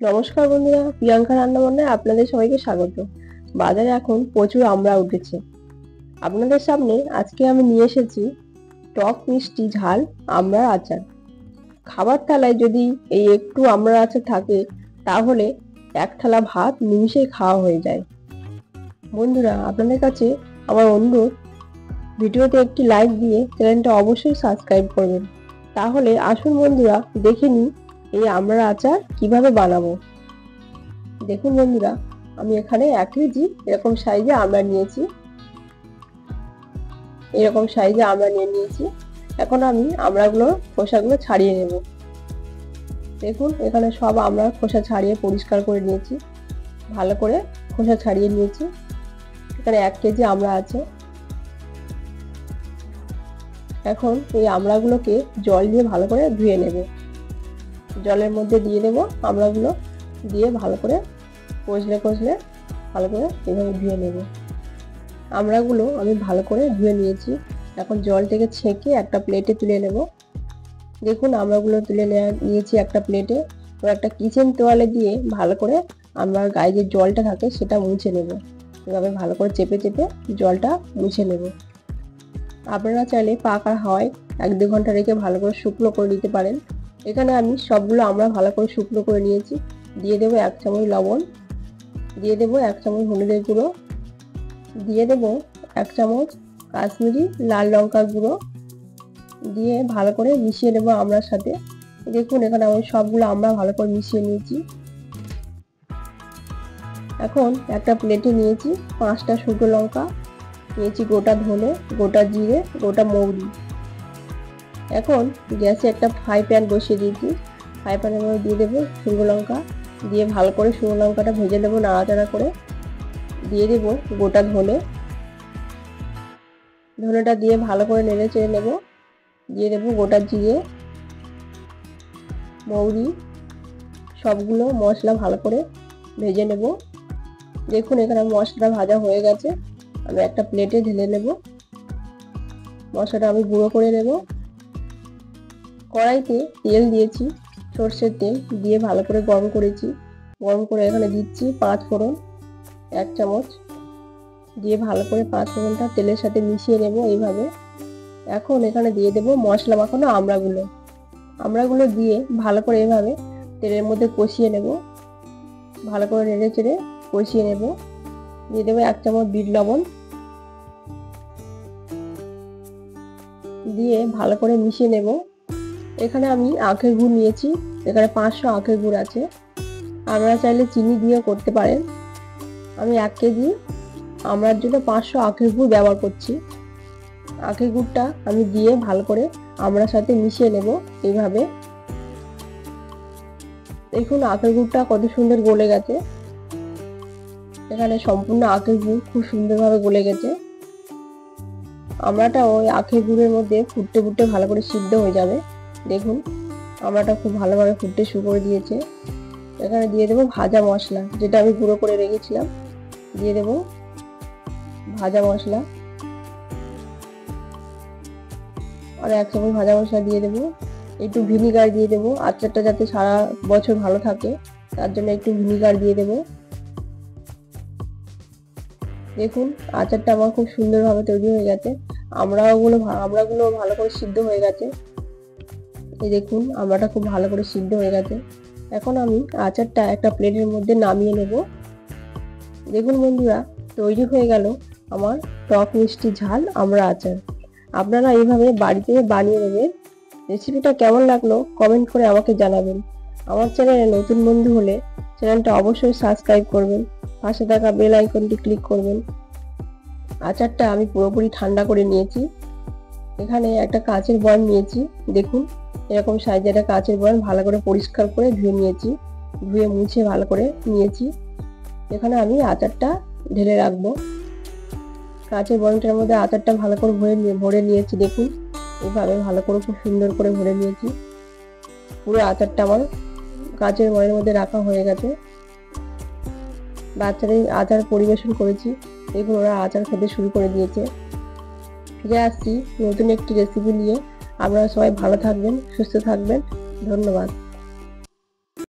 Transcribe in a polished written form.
নমস্কার বন্ধুরা, প্রিয়াঙ্কা রান্নাবান্নায় আপনাদের সবাইকে স্বাগত। বাজারে এখন প্রচুর আমড়া উঠেছে। আপনাদের সামনে আজকে আমি নিয়ে এসেছি টক মিষ্টি ঝাল আমড়ার আচার। খাবার থালায় যদি এই একটু আমড়ার আচার থাকে তাহলে এক থালা ভাত নিমিষেই খাওয়া হয়ে যায়। বন্ধুরা, আপনাদের কাছে আমার অনুরোধ, ভিডিওতে একটি লাইক দিয়ে চ্যানেলটা অবশ্যই সাবস্ক্রাইব করবেন। তাহলে আসুন বন্ধুরা, দেখে নিই এই আমড়ার আচার কিভাবে বানাবো। দেখুন বন্ধুরা, আমি এখানে 1 কেজি এরকম সাইজে আমড়া নিয়েছি। এখন আমি আমড়াগুলোর খোসাগুলো ছাড়িয়ে নেব। দেখুন, এখানে সব আমড়ার খোসা ছাড়িয়ে পরিষ্কার করে নিয়েছি, ভালো করে খোসা ছাড়িয়ে নিয়েছি। এখানে 1 কেজি আমড়া আছে। এখন এই আমড়াগুলোকে জল দিয়ে ভালো করে ধুয়ে নেব। জলের মধ্যে দিয়ে দেব আমড়াগুলো, দিয়ে ভালো করে কষলে ভালো করে এভাবে ধুয়ে নেব। আমড়াগুলো আমি ভালো করে ধুয়ে নিয়েছি। এখন জল থেকে ছেঁকে একটা প্লেটে তুলে নেব। দেখুন, আমড়াগুলো তুলে নিয়েছি একটা প্লেটে। তো একটা কিচেন তোয়ালে দিয়ে ভালো করে আমড়ার গায়ে যে জলটা থাকে সেটা মুছে নেব। এভাবে ভালো করে চেপে জলটা মুছে নেব। আপনারা চাইলে পাকা হাওয়ায় 1-2 ঘন্টা রেখে ভালো করে শুকনো করে নিতে পারেন। এখানে আমি সবগুলো আমড়া ভালো করে শুকনো করে নিয়েছি। দিয়ে দেবো 1 চামচ লবণ, দিয়ে দেবো 1 চামচ হলুদের গুঁড়ো, দিয়ে দেব 1 চামচ কাশ্মীরি লাল লঙ্কার গুঁড়ো, দিয়ে ভালো করে মিশিয়ে নেব আমড়ার সাথে। দেখুন, এখানে আমি সবগুলো আমড়া ভালো করে মিশিয়ে নিয়েছি। এখন একটা প্লেটে নিয়েছি 5টা শুকনো লঙ্কা, নিয়েছি গোটা ধনে, গোটা জিরে, গোটা মৌরি। এখন গ্যাসে একটা ফ্রাই প্যান বসিয়ে দিয়েছি। ফ্রাই প্যানের মধ্যে দিয়ে দেবো শুকনো লঙ্কা, দিয়ে ভালো করে শুকনো লঙ্কাটা ভেজে নেবো নাড়াচাড়া করে। দিয়ে দেবো গোটা ধনেটা দিয়ে ভালো করে নেড়ে চেড়ে নেব। দিয়ে দেবো গোটা জিরে, মৌরি, সবগুলো মশলা ভালো করে ভেজে নেব। দেখুন, এখানে মশলা ভাজা হয়ে গেছে। আমি একটা প্লেটে ঢেলে নেব। মশলাটা আমি গুঁড়ো করে নেব। কড়াইতে তেল দিয়েছি, সর্ষের তেল দিয়ে ভালো করে গরম করেছি। গরম করে এখানে দিচ্ছি 5 ফোড়ন 1 চামচ, দিয়ে ভালো করে 5 ফোড়নটা তেলের সাথে মিশিয়ে নেব এইভাবে। এখন এখানে দিয়ে দেব মশলা মাখানো আমড়াগুলো দিয়ে ভালো করে এভাবে তেলের মধ্যে কষিয়ে নেব। ভালো করে নেড়ে চেড়ে কষিয়ে নেব। দিয়ে দেবো 1 চামচ বিট লবণ, দিয়ে ভালো করে মিশিয়ে নেব। এখানে আমি আখের গুড় নিয়েছি। এখানে 500 আখের গুড় আছে। আপনারা চাইলে চিনি দিয়েও করতে পারেন। আমি 1 কেজি আমড়ার জন্য 500 আখের গুড় ব্যবহার করছি। আখের গুড়টা আমি দিয়ে ভালো করে আমড়ার সাথে মিশিয়ে নেব এইভাবে। দেখুন, আখের গুড়টা কত সুন্দর গলে গেছে। এখানে সম্পূর্ণ আখের গুড় খুব সুন্দরভাবে গলে গেছে। আমড়াটা ওই আখের গুড়ের মধ্যে ফুটতে ভালো করে সিদ্ধ হয়ে যাবে। দেখুন, আমড়াটা খুব ভালোভাবে ফুটতে শুরু করে দিয়েছে। এখানে দিয়ে দেবো ভাজা মশলা, যেটা আমি গুঁড়ো করে রেখেছিলাম। দিয়ে দেবো ভাজা মশলা, আর 1 চামচ ভাজা মশলা দিয়ে দেবো। একটু ভিনিগার দিয়ে দেবো, আচারটা যাতে সারা বছর ভালো থাকে তার জন্য একটু ভিনিগার দিয়ে দেবো। দেখুন, আচারটা আমার খুব সুন্দরভাবে তৈরি হয়ে গেছে। আমড়াগুলো ভালো করে সিদ্ধ হয়ে গেছে। এই দেখুন, আমড়াটা খুব ভালো করে সিদ্ধ হয়ে গেছে। এখন আমি আচারটা একটা প্লেটের মধ্যে নামিয়ে নেব। দেখুন বন্ধুরা, তৈরি হয়ে গেল আমার টক মিষ্টি ঝাল আমড়া আচার। আপনারা এইভাবে বাড়িতে বানিয়ে নেবেন। রেসিপিটা কেমন লাগলো কমেন্ট করে আমাকে জানাবেন। আমার চ্যানেলে নতুন বন্ধু হলে চ্যানেলটা অবশ্যই সাবস্ক্রাইব করবেন, পাশে থাকা বেল আইকনটি ক্লিক করবেন। আচারটা আমি পুরোপুরি ঠান্ডা করে নিয়েছি। এখানে একটা কাঁচের বয়াম নিয়েছি। দেখুন, এরকম সাইজের একটা কাঁচের বয়াম ভালো করে পরিষ্কার করে ধুয়ে মুছে ভালো করে নিয়েছি। এখানে আমি আচারটা ঢেলে রাখবো। কাঁচের বয়ামটার মধ্যে আচারটা ভালো করে ভরে নিয়েছি। দেখুন, এইভাবে ভালো করে খুব সুন্দর করে ভরে নিয়েছি। পুরো আচারটা আমার কাঁচের বয়ামের মধ্যে রাখা হয়ে গেছে। বাচ্চাদের আচার পরিবেশন করেছি। দেখুন, ওরা আচার খেতে শুরু করে দিয়েছে। ফিরে আসছি নতুন একটি রেসিপি নিয়ে। আপনারা সবাই ভালো থাকবেন, সুস্থ থাকবেন। ধন্যবাদ।